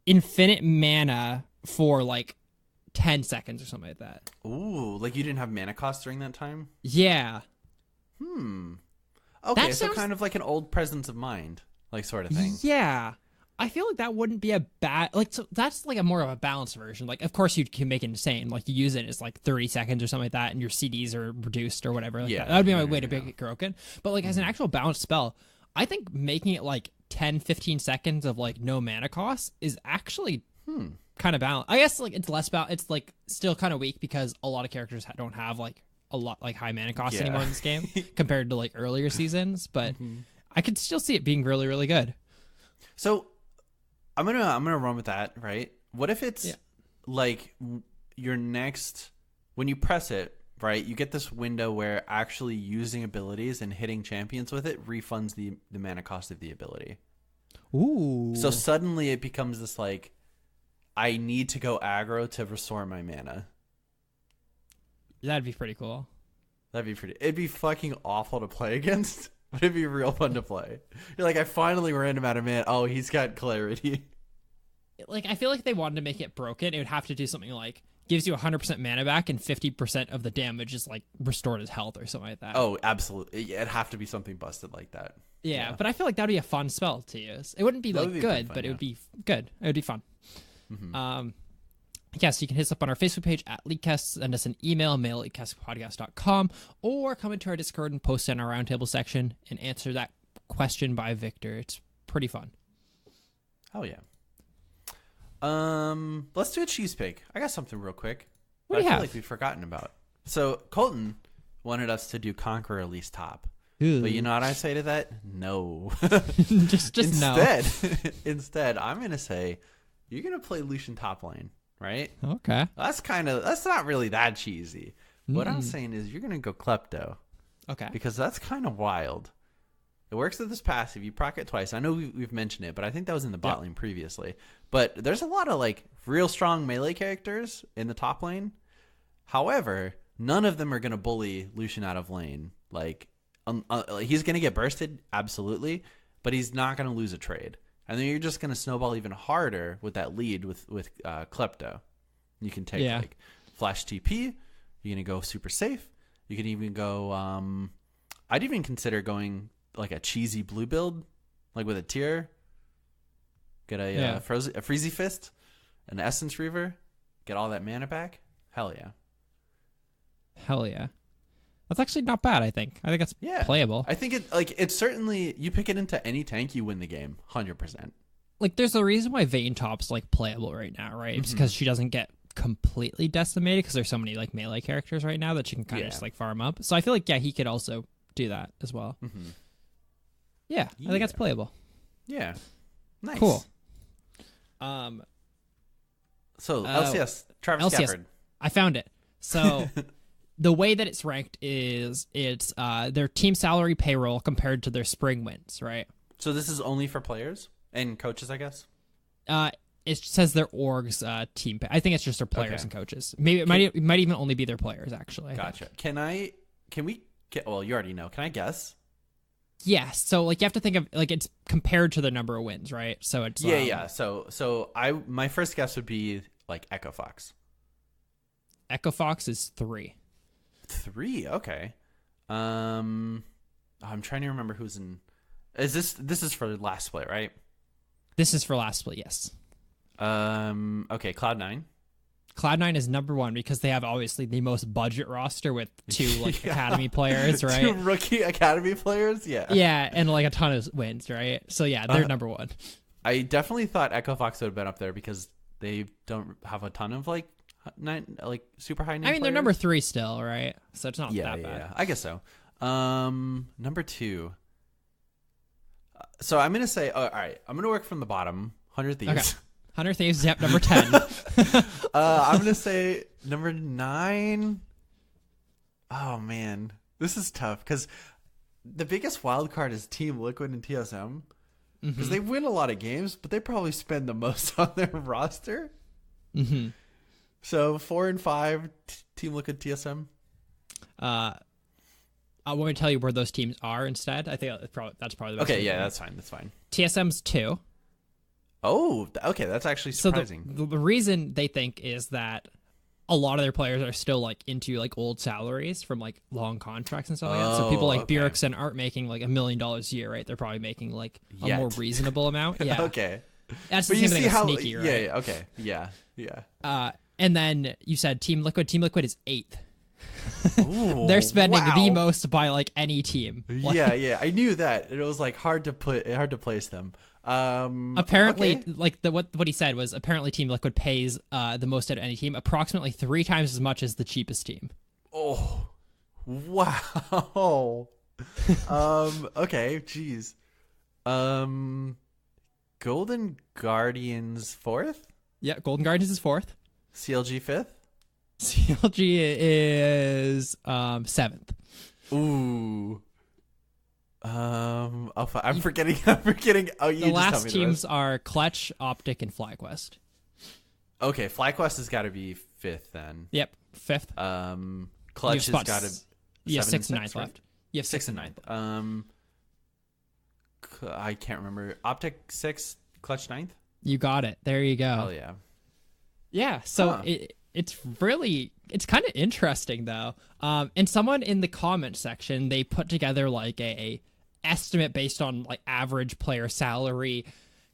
infinite mana for like 10 seconds or something like that? Ooh, like you didn't have mana cost during that time? Yeah. Okay, so kind of like an old Presence of Mind, like sort of thing. Yeah. I feel like that wouldn't be a bad, like, so that's like a more of a balanced version. Like, of course you can make it insane. Like, you use it as like 30 seconds or something like that, and your CDs are reduced or whatever. Like that would be my way to make it broken. But like, as an actual balanced spell, I think making it like 10, 15 seconds of like no mana cost is actually kind of balanced. I guess like it's less about, it's like still kind of weak because a lot of characters don't have like a lot like high mana cost anymore in this game compared to like earlier seasons. But I could still see it being really, really good. So I'm gonna run with that, right? What if it's like your next, when you press it, right, you get this window where actually using abilities and hitting champions with it refunds the mana cost of the ability. Ooh. So suddenly it becomes this like, I need to go aggro to restore my mana. That'd be pretty cool. It'd be fucking awful to play against, but it'd be real fun to play. You're like, I finally ran him out of mana. Oh, he's got Clarity. Like, I feel like if they wanted to make it broken, it would have to do something like gives you 100% mana back and 50% of the damage is like restored as health or something like that. Oh, absolutely. It'd have to be something busted like that. Yeah, but I feel like that'd be a fun spell to use. It wouldn't be like good, but it would be good. It would be fun. Yes, you can hit us up on our Facebook page at Leakcast, send us an email, mail at leakcastpodcast.com, or come into our Discord and post in our roundtable section and answer that question by Victor. It's pretty fun. Hell yeah. Let's do a cheese pick. I got something real quick. What do you I have? feel like we've forgotten about. So Colton wanted us to do Conqueror Elise top. Ooh. But you know what I say to that? No. just instead, no. Instead, I'm gonna say you're gonna play Lucian top lane, right? Okay. That's not really that cheesy. What I'm saying is you're gonna go Klepto. Okay. Because that's kind of wild. It works with this passive. You proc it twice. I know we've mentioned it, but I think that was in the bot lane previously. But there's a lot of like real strong melee characters in the top lane. However, none of them are going to bully Lucian out of lane. Like, he's going to get bursted, absolutely, but he's not going to lose a trade. And then you're just going to snowball even harder with that lead with Klepto. You can take like flash TP. You're going to go super safe. You can even go. I'd even consider going like a cheesy blue build, like with a tier. Get a Freezy Fist, an Essence Reaver, get all that mana back. Hell yeah. Hell yeah. That's actually not bad, I think. I think it's playable. I think it's certainly, you pick it into any tank, you win the game, 100%. Like, there's a reason why Vayne top's like playable right now, right? It's because she doesn't get completely decimated because there's so many like melee characters right now that she can kind of just like farm up. So I feel like he could also do that as well. Yeah, I think that's playable. Yeah. Nice. Cool. So LCS, Travis LCS. Stafford. I found it. So the way that it's ranked is it's their team salary payroll compared to their spring wins, right? So this is only for players and coaches, I guess? It says their org's team pay. I think it's just their players and coaches. Maybe it might even only be their players, actually. Gotcha. Well, you already know. Can I guess? Yeah, so like you have to think of like it's compared to the number of wins, right? So it's So my first guess would be like Echo Fox. Echo Fox is 3. 3, okay. I'm trying to remember who's in. This is for last split, right? This is for last split, yes. Okay, Cloud9. Cloud9 is number one because they have obviously the most budget roster with 2 like academy players, right? 2 rookie academy players, yeah. Yeah, and like a ton of wins, right? So yeah, they're number one. I definitely thought Echo Fox would have been up there because they don't have a ton of like super high name I mean, they're players. number 3 still, right? So it's not that bad. Yeah, I guess so. Number 2. So I'm gonna say, all right, I'm gonna work from the bottom. 100 Thieves. Okay. 100 Thieves, yep, number 10. I'm gonna say number 9. Oh man, this is tough because the biggest wild card is Team Liquid and TSM because they win a lot of games, but they probably spend the most on their roster. Mm-hmm. So 4 and 5, Team Liquid, TSM. I want me to tell you where those teams are instead. I think that's probably the best. Okay, yeah, that's fine. That's fine. TSM's 2. Oh, okay, that's actually surprising. So the reason they think is that a lot of their players are still like into like old salaries from like long contracts and stuff like that. So people like Bjergsen aren't making like $1 million a year, right? They're probably making like a more reasonable amount. Yeah. Okay. That's the same thing as Sneaky, right? Yeah. Okay. Yeah. And then you said Team Liquid. Team Liquid is 8th. Ooh, They're spending the most by like any team. Like, yeah. I knew that. It was like hard to place them. Apparently, like what he said was apparently Team Liquid pays the most out of any team, approximately 3 times as much as the cheapest team. Oh, wow. Okay, jeez. Golden Guardians 4th. Yeah, Golden Guardians is 4th. CLG 5th. CLG is 7th. Ooh. I'm forgetting. Oh, you the just last tell me teams are Clutch, Optic, and FlyQuest. Okay, FlyQuest has got to be 5th then. Yep, 5th. Clutch has got to. You have 6th and 9th left. You have 6th and 9th. I can't remember. Optic 6th, Clutch 9th. You got it. There you go. Oh yeah. Yeah. So it's kind of interesting though. And someone in the comment section, they put together like a estimate based on like average player salary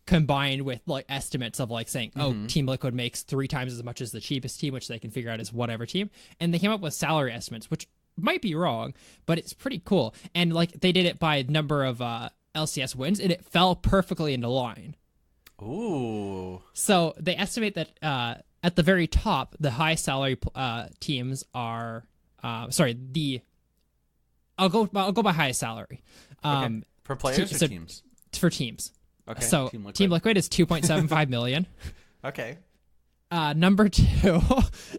combined with like estimates of like saying, Team Liquid makes 3 times as much as the cheapest team, which they can figure out as whatever team. And they came up with salary estimates, which might be wrong, but it's pretty cool. And like they did it by number of LCS wins, and it fell perfectly into line. Ooh. So they estimate that at the very top, the high salary teams are I'll go by highest salary. Okay. For players or teams? For teams. Okay. So Team Liquid is 2.75 million. Okay. Number 2,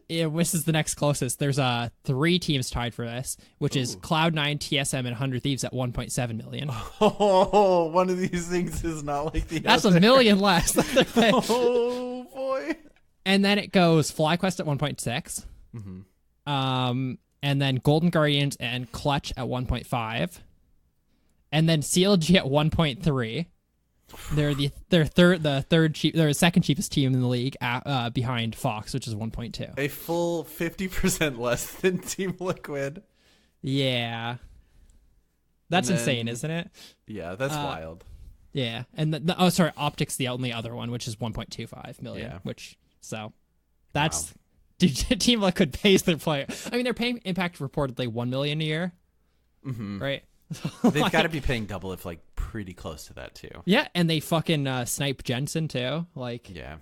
this is the next closest. There's 3 teams tied for this, which is Cloud9, TSM, and 100 Thieves at 1.7 million. Oh, one of these things is not like the That's other. $1 million less. Than they're paying. Oh boy. And then it goes FlyQuest at 1.6. And then Golden Guardians and Clutch at 1.5. And then CLG at 1.3. They're the second cheapest team in the league, behind Fox, which is 1.2. A full 50% less than Team Liquid. Yeah, that's insane, isn't it? Yeah, that's wild. Yeah, and Optic's the only other one, which is 1.25 million. Yeah. That's dude, Team Liquid pays their player. I mean, they're paying Impact reportedly $1 million a year, right? They've got to be paying double, if like pretty close to that too. Yeah, and they fucking snipe Jensen too. Like, yeah,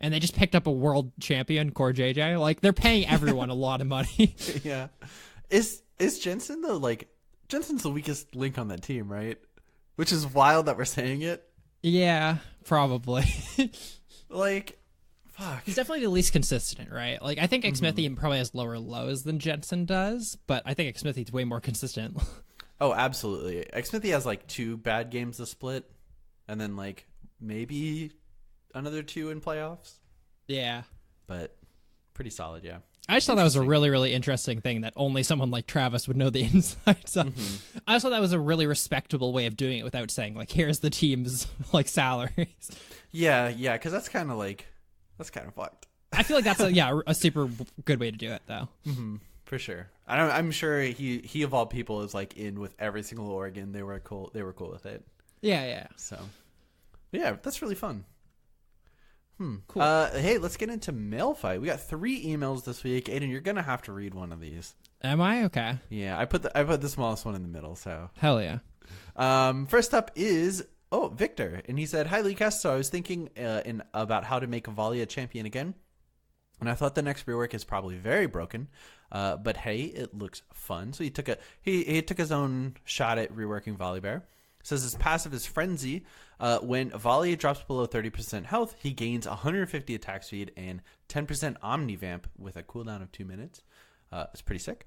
and they just picked up a world champion, Core JJ. Like, they're paying everyone a lot of money. Yeah, is Jensen Jensen's the weakest link on that team, right? Which is wild that we're saying it. Yeah, probably. Like, fuck. He's definitely the least consistent, right? Like, I think Xmithy probably has lower lows than Jensen does, but I think Xmithy's way more consistent. Oh, absolutely. Xmithy has like 2 bad games to split, and then like maybe another 2 in playoffs. Yeah. But pretty solid, yeah. I just thought that was a really, really interesting thing that only someone like Travis would know the insights of. I just thought that was a really respectable way of doing it without saying, like, here's the team's like salaries. Yeah, because that's kind of fucked. I feel like that's a super good way to do it, though. For sure. I'm sure he of all people is like in with every single Oregon. They were cool with it. Yeah. So, yeah, that's really fun. Cool. Hey, let's get into mail fight. We got 3 emails this week. Aiden, you're gonna have to read one of these. Am I? Okay. Yeah, I put the smallest one in the middle. So Hell yeah. first up is Victor, and he said, "Hi, Leecast. So I was thinking about how to make Volley a champion again, and I thought the next rework is probably very broken, but hey, it looks fun." So he took he took his own shot at reworking Volibear. Says his passive is Frenzy. When Volley drops below 30% health, he gains 150 attack speed and 10% Omnivamp with a cooldown of 2 minutes. It's pretty sick.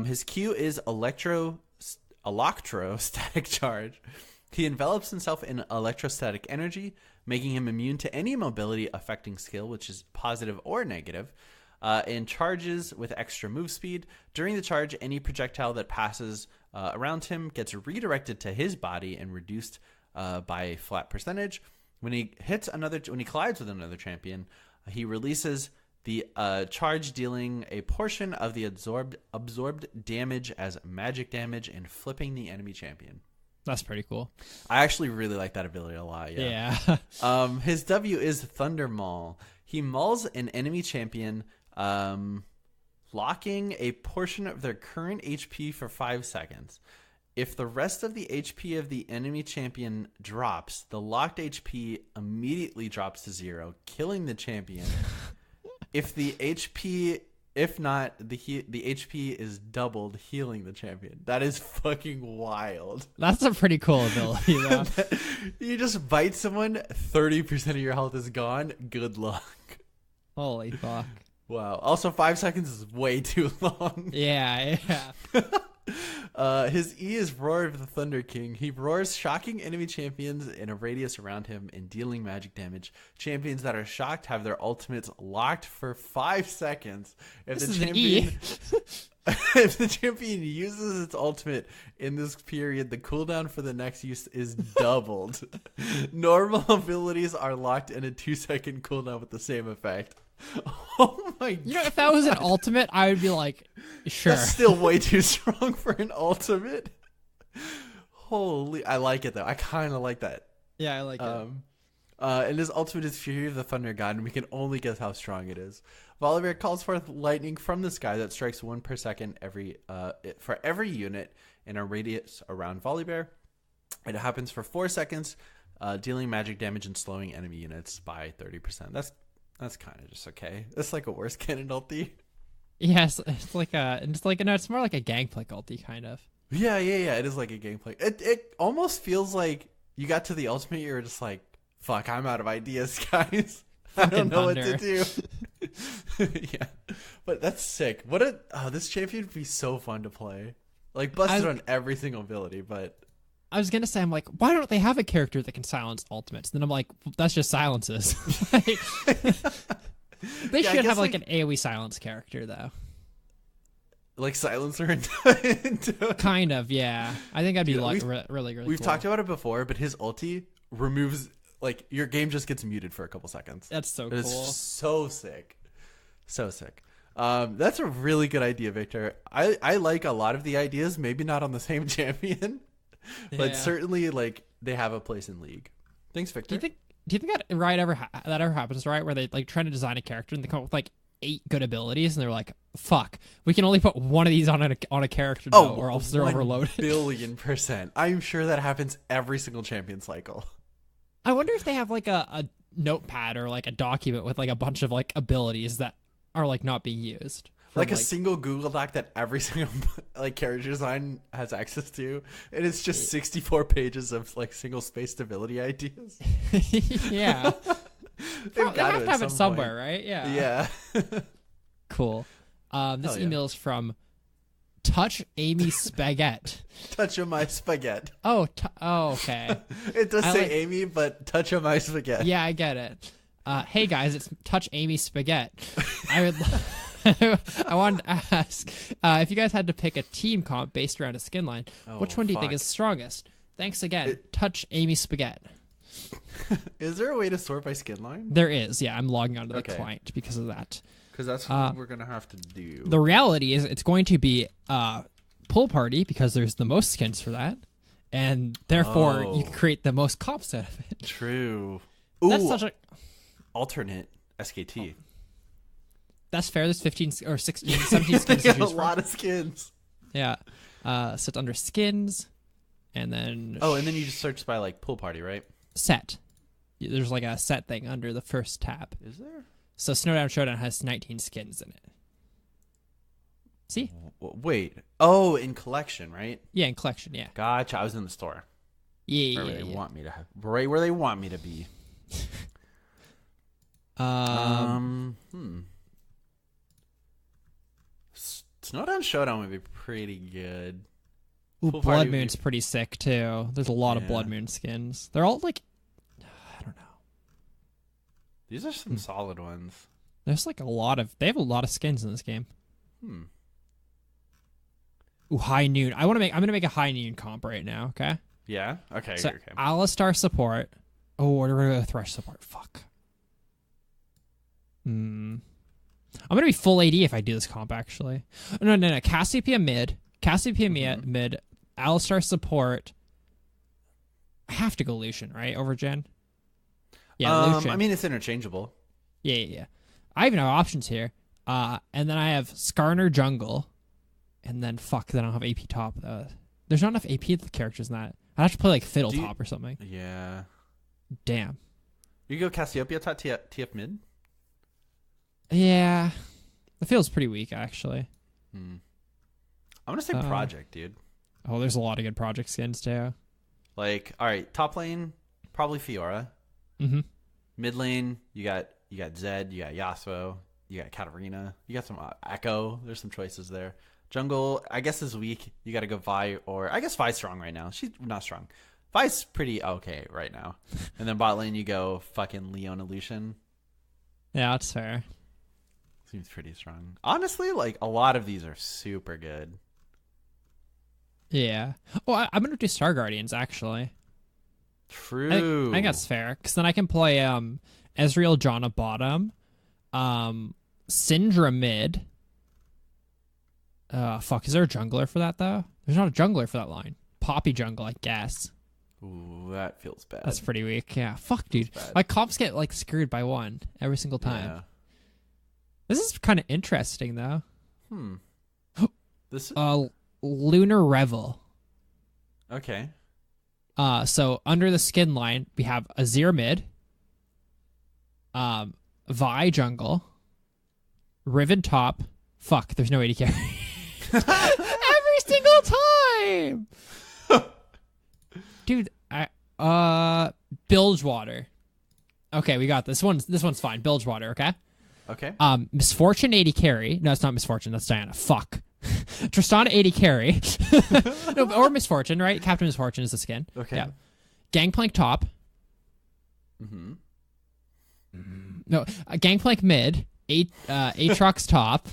His Q is Electrostatic Charge. He envelops himself in electrostatic energy, making him immune to any mobility affecting skill, which is positive or negative, and charges with extra move speed. During the charge, any projectile that passes around him gets redirected to his body and reduced by a flat percentage. When he collides with another champion, he releases the charge, dealing a portion of the absorbed damage as magic damage and flipping the enemy champion. That's pretty cool. I actually really like that ability a lot. Yeah. His W is Thunder Maul. He mauls an enemy champion, locking a portion of their current HP for 5 seconds. If the rest of the HP of the enemy champion drops, the locked HP immediately drops to 0, killing the champion. If not, the HP is doubled, healing the champion. That is fucking wild. That's a pretty cool ability, though. You just bite someone, 30% of your health is gone. Good luck. Holy fuck. Wow. Also, 5 seconds is way too long. Yeah. His E is Roar of the Thunder King. He roars, shocking enemy champions in a radius around him and dealing magic damage. Champions that are shocked have their ultimates locked for 5 seconds. If the champion uses its ultimate in this period, the cooldown for the next use is doubled. Normal abilities are locked in a 2-second cooldown with the same effect. Oh my god. If that was an ultimate, I would be like, sure. That's still way too strong for an ultimate. Holy, I like it though. I kind of like that. Yeah, I like it. And his ultimate is Fury of the Thunder God, and we can only guess how strong it is. Volibear calls forth lightning from the sky that strikes 1 per second for every unit in a radius around Volibear. It happens for 4 seconds, dealing magic damage and slowing enemy units by 30%. That's kind of just okay. It's like a worse cannon ulti. Yes, it's more like a gangplank ulti kind of. Yeah. It is like a gangplank. It almost feels like you got to the ultimate, you're just like, fuck, I'm out of ideas, guys. I don't know what to do. Yeah, but that's sick. This champion would be so fun to play. Like busted on every single ability, but. I was gonna say, I'm like, why don't they have a character that can silence ultimates? Then I'm like, that's just silences. They should have like an AoE silence character though. Like silencer kind of, yeah. I think I'd be really We've cool. talked about it before, but his ulti removes your game just gets muted for a couple seconds. That's so cool. It's so sick. So sick. That's a really good idea, Victor. I like a lot of the ideas, maybe not on the same champion. But certainly, they have a place in League. Thanks, Victor. Do you think that ever happens, right? Where they try to design a character and they come up with 8 good abilities, and they're like, "Fuck, we can only put one of these on a character, or else they're overloaded." 1,000,000,000%. I'm sure that happens every single champion cycle. I wonder if they have a notepad or a document with a bunch of abilities that are not being used. A single Google Doc that every single character design has access to, and it's just 64 pages of single spaced ability ideas. Yeah, they have to have it somewhere, point. Right? Yeah. Cool. This email is from Touch Amy Spaghetti. Touch of my spaghetti. Oh, okay. It does say Amy, but touch of my spaghetti. Yeah, I get it. Hey guys, it's Touch Amy Spaghetti. I wanted to ask if you guys had to pick a team comp based around a skin line, which one do you think is strongest? Thanks again. Touch Amy Spaghetti. Is there a way to sort by skin line? There is. Yeah, I'm logging onto the client because of that. Because that's what we're going to have to do. The reality is it's going to be Pool Party because there's the most skins for that. And therefore, you can create the most comps out of it. True. That's such a... alternate SKT. That's fair. There's 15 or 16, 17 skins to Yeah, choose a from. lot of skins. Yeah. So it's under skins, and then And then you just search by like pool party, right? set. There's like a set thing under the first tab. Is there? So Snowdown Showdown has 19 skins in it. See? Wait. Oh, in collection, right? Yeah, in collection. Yeah. Gotcha. I was in the store. Yeah. Right where they want me to have. Right where they want me to be. Snowdown Showdown would be pretty good. Ooh, Pool Blood Party would be- Moon's pretty sick too. There's a lot of Yeah. Blood Moon skins. They're all like, I don't know. These are some solid ones. There's like they have a lot of skins in this game. Ooh, High Noon. I'm gonna make a High Noon comp right now. Okay. Yeah. Okay. So okay. Alistar support. Oh, we're gonna go Thresh support. Fuck. I'm gonna be full AD if I do this comp. Actually, no. Cassiopeia mid. Mid. Alistar support. I have to go Lucian, right? Over Jen. Yeah, Lucian. I mean, it's interchangeable. Yeah. I even have options here. And then I have Skarner jungle. And then then I don't have AP top. There's not enough AP characters in that. I'd have to play like Fiddle top or something. Yeah. Damn. You go Cassiopeia top TF mid? Yeah. It feels pretty weak, actually. I'm going to say Project, dude. Oh, there's a lot of good Project skins, too. Like, all right, top lane, probably Fiora. Mm-hmm. Mid lane, you got Zed, you got Yasuo, you got Katarina, you got some Echo. There's some choices there. Jungle, I guess is weak. You got to go Vi, or I guess Vi's strong right now. She's not strong. Vi's pretty okay right now. And then bot lane, you go fucking Leona Lucian. Yeah, that's fair. Seems pretty strong. Honestly, like a lot of these are super good. Yeah. Oh, I'm going to do Star Guardians, actually. True. I think that's fair, because then I can play Ezreal Janna bottom, Syndra mid. Is there a jungler for that, though? There's not a jungler for that line. Poppy jungle, I guess. Ooh, that feels bad. That's pretty weak. Yeah, fuck, dude. My comps get, like, screwed by one every single time. Yeah. This is kind of interesting, though. This is... Lunar Revel. Okay. So under the skin line, we have Azir mid, Vi jungle, Riven top. Fuck, there's no AD carry. Every single time, dude. Bilgewater. Okay, we got this one. This one's fine. Bilgewater. Okay. Okay. Misfortune AD carry. No, it's not Misfortune. That's Diana. Fuck. Tristana AD carry. No, or Misfortune, right? Captain Misfortune is the skin. Okay. Yeah. Gangplank top. No, Gangplank mid. Aatrox top.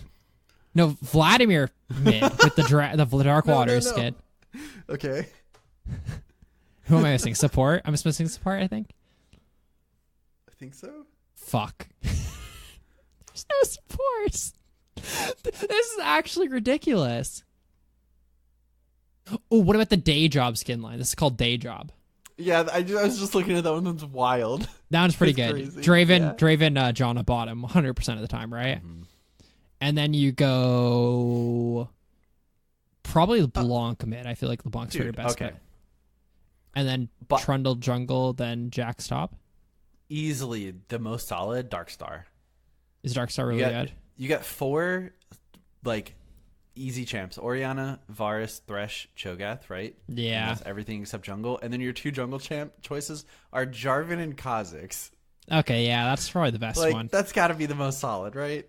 No, Vladimir mid with the Dark Water skin. Okay. Who am I missing? Support? I'm missing support, I think. I think so. Fuck. There's no support. This is actually ridiculous. Oh, what about the Day Job skin line? This is called Day Job. Yeah, I was just looking at that one. That's wild. That one's pretty good. Crazy. Draven, Janna bottom 100% of the time, right? And then you go probably LeBlanc mid. I feel like LeBlanc's your best okay. bet. And then Trundle jungle, then Jack's top. Easily the most solid Darkstar. Is Darkstar really good? You got 4 like easy champs: Orianna, Varus, Thresh, Cho'Gath, right? Yeah. And that's everything except jungle. And then your 2 jungle champ choices are Jarvan and Kha'Zix. Okay, yeah, that's probably the best one. That's got to be the most solid, right?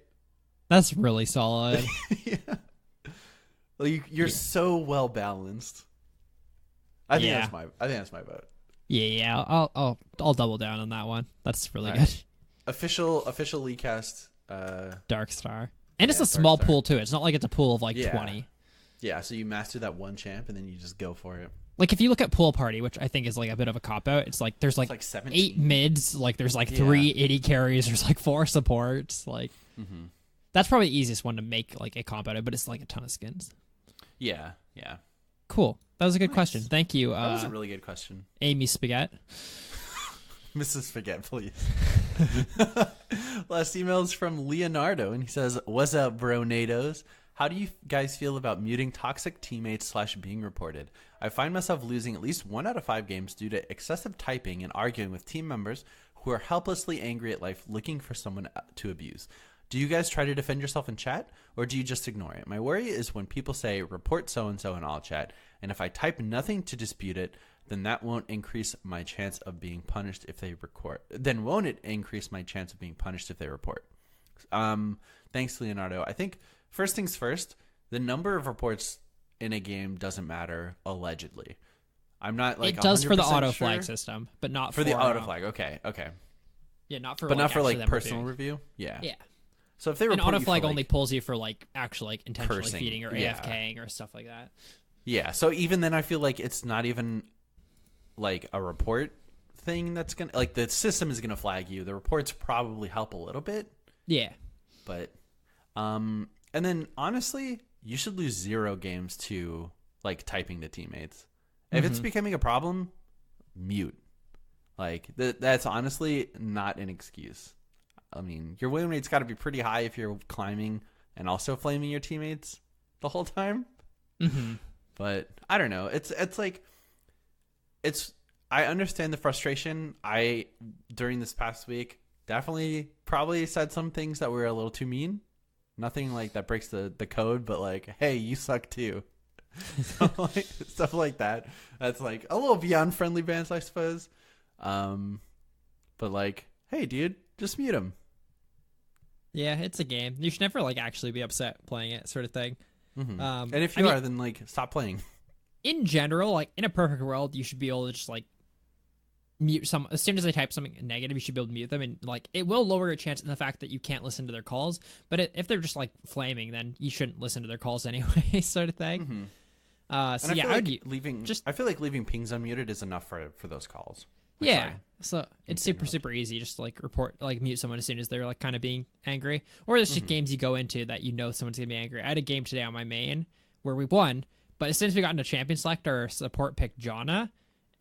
That's really solid. Yeah. You're so well balanced. I think that's my vote. Yeah. I'll double down on that one. That's really good. Right. Official league cast. Darkstar. And it's a small pool too. It's not like it's a pool of like 20. Yeah, so you master that one champ and then you just go for it. Like if you look at pool party, which I think is like a bit of a cop out, it's like there's like 8 mids, like there's like 3 AD carries, there's like 4 supports, like that's probably the easiest one to make like a comp out of, but it's like a ton of skins. Yeah. Cool. That was a good question. Thank you. That was a really good question. Amy Spaghetti. Mrs. Forget, please. Last email is from Leonardo, and he says, "What's up, bro-nados? How do you guys feel about muting toxic teammates / being reported? I find myself losing at least 1 out of 5 games due to excessive typing and arguing with team members who are helplessly angry at life looking for someone to abuse. Do you guys try to defend yourself in chat, or do you just ignore it? My worry is when people say, report so-and-so in all chat, and if I type nothing to dispute it, then that won't increase my chance of being punished if they report. Then won't it increase my chance of being punished if they report?" Thanks, Leonardo. I think first things first, the number of reports in a game doesn't matter, allegedly. I'm not like it does for the auto sure. flag system, but not for the auto flag. Okay. Yeah, not for but like, not for like them personal review. Yeah. So if they an report auto flag for, only pulls you for like actual like intentionally cursing. feeding or AFKing or stuff like that. Yeah. So even then, I feel like it's not even like a report thing that's gonna like the system is gonna flag you. The reports probably help a little bit. Yeah. But and then honestly, you should lose 0 games to like typing to teammates. If it's becoming a problem, mute. Like that's honestly not an excuse. I mean, your win rate's got to be pretty high if you're climbing and also flaming your teammates the whole time. But I don't know. It's like I understand the frustration. I during this past week definitely probably said some things that were a little too mean. Nothing like that breaks the code, but like, hey, you suck too. Stuff like that. That's like a little beyond friendly bans, I suppose. But like, hey, dude, just mute him. Yeah, it's a game. You should never like actually be upset playing it, sort of thing. And if you are, then like stop playing. In general, like in a perfect world, you should be able to just like mute some as soon as they type something negative. You should be able to mute them, and like it will lower your chance in the fact that you can't listen to their calls. But if they're just like flaming, then you shouldn't listen to their calls anyway, sort of thing. So yeah, I feel like leaving pings unmuted is enough for those calls. Yeah, so it's super easy. Just like mute someone as soon as they're like kind of being angry, or there's just games you go into that you know someone's gonna be angry. I had a game today on my main where we won, but as soon as we got into champion select, our support picked Janna,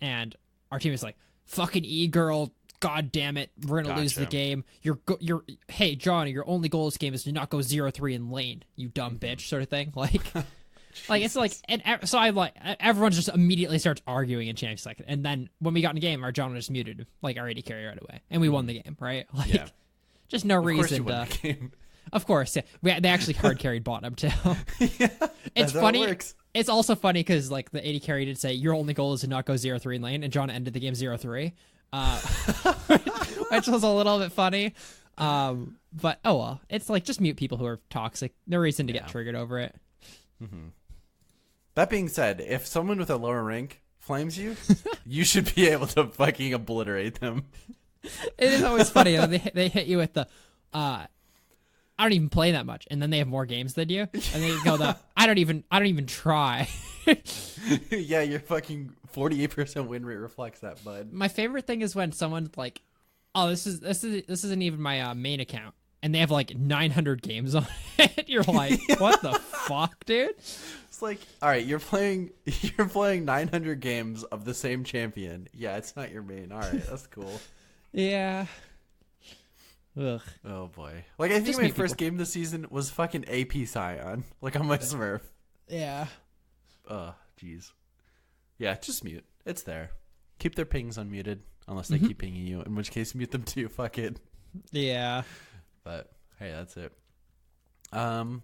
and our team was like, "Fucking E-girl, god damn it, we're gonna lose the game. Hey Johnny, your only goal this game is to not go 0-3 in lane, you dumb bitch," sort of thing. Like. Like it's like, and so I like everyone just immediately starts arguing in champion select, and then when we got in the game, our John just muted like our AD carry right away, and we won the game, right? Like, just no reason to. Of course, yeah. They actually hard carried bottom too. It's funny. It's also funny because like the AD carry did say your only goal is to not go 0-3 in lane, and John ended the game 0-3, which was a little bit funny. But oh well, it's like just mute people who are toxic. No reason to get triggered over it. That being said, if someone with a lower rank flames you, you should be able to fucking obliterate them. It is always funny. They hit you with the, I don't even play that much, and then they have more games than you, and they go I don't even try. Yeah, your fucking 48% win rate reflects that, bud. My favorite thing is when someone's like, "Oh, this isn't even my main account," and they have like 900 games on it. You're like, what the fuck, dude? It's like, all right, you're playing 900 games of the same champion. Yeah, it's not your main. All right, that's cool. Yeah. Ugh. Oh boy. Like I think my first game this season was fucking AP Scion, like on my Smurf. Yeah. Jeez. Yeah, just mute. It's there. Keep their pings unmuted unless they keep pinging you, in which case mute them too. Fuck it. Yeah. But hey, that's it.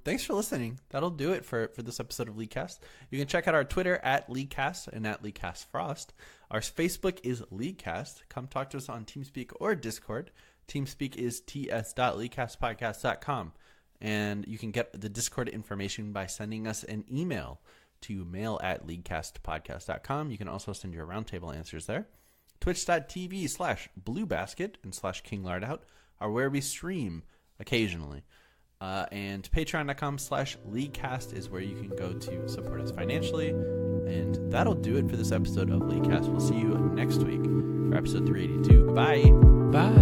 Thanks for listening. That'll do it for this episode of LeagueCast. You can check out our Twitter at LeagueCast and at LeagueCastFrost. Our Facebook is LeagueCast. Come talk to us on TeamSpeak or Discord. TeamSpeak is ts.leaguecastpodcast.com. And you can get the Discord information by sending us an email to mail@leaguecastpodcast.com. You can also send your roundtable answers there. Twitch.tv/bluebasket and /KingLardOut are where we stream occasionally. And patreon.com/LeagueCast is where you can go to support us financially. And that'll do it for this episode of LeagueCast. We'll see you next week for episode 382. Goodbye. Bye.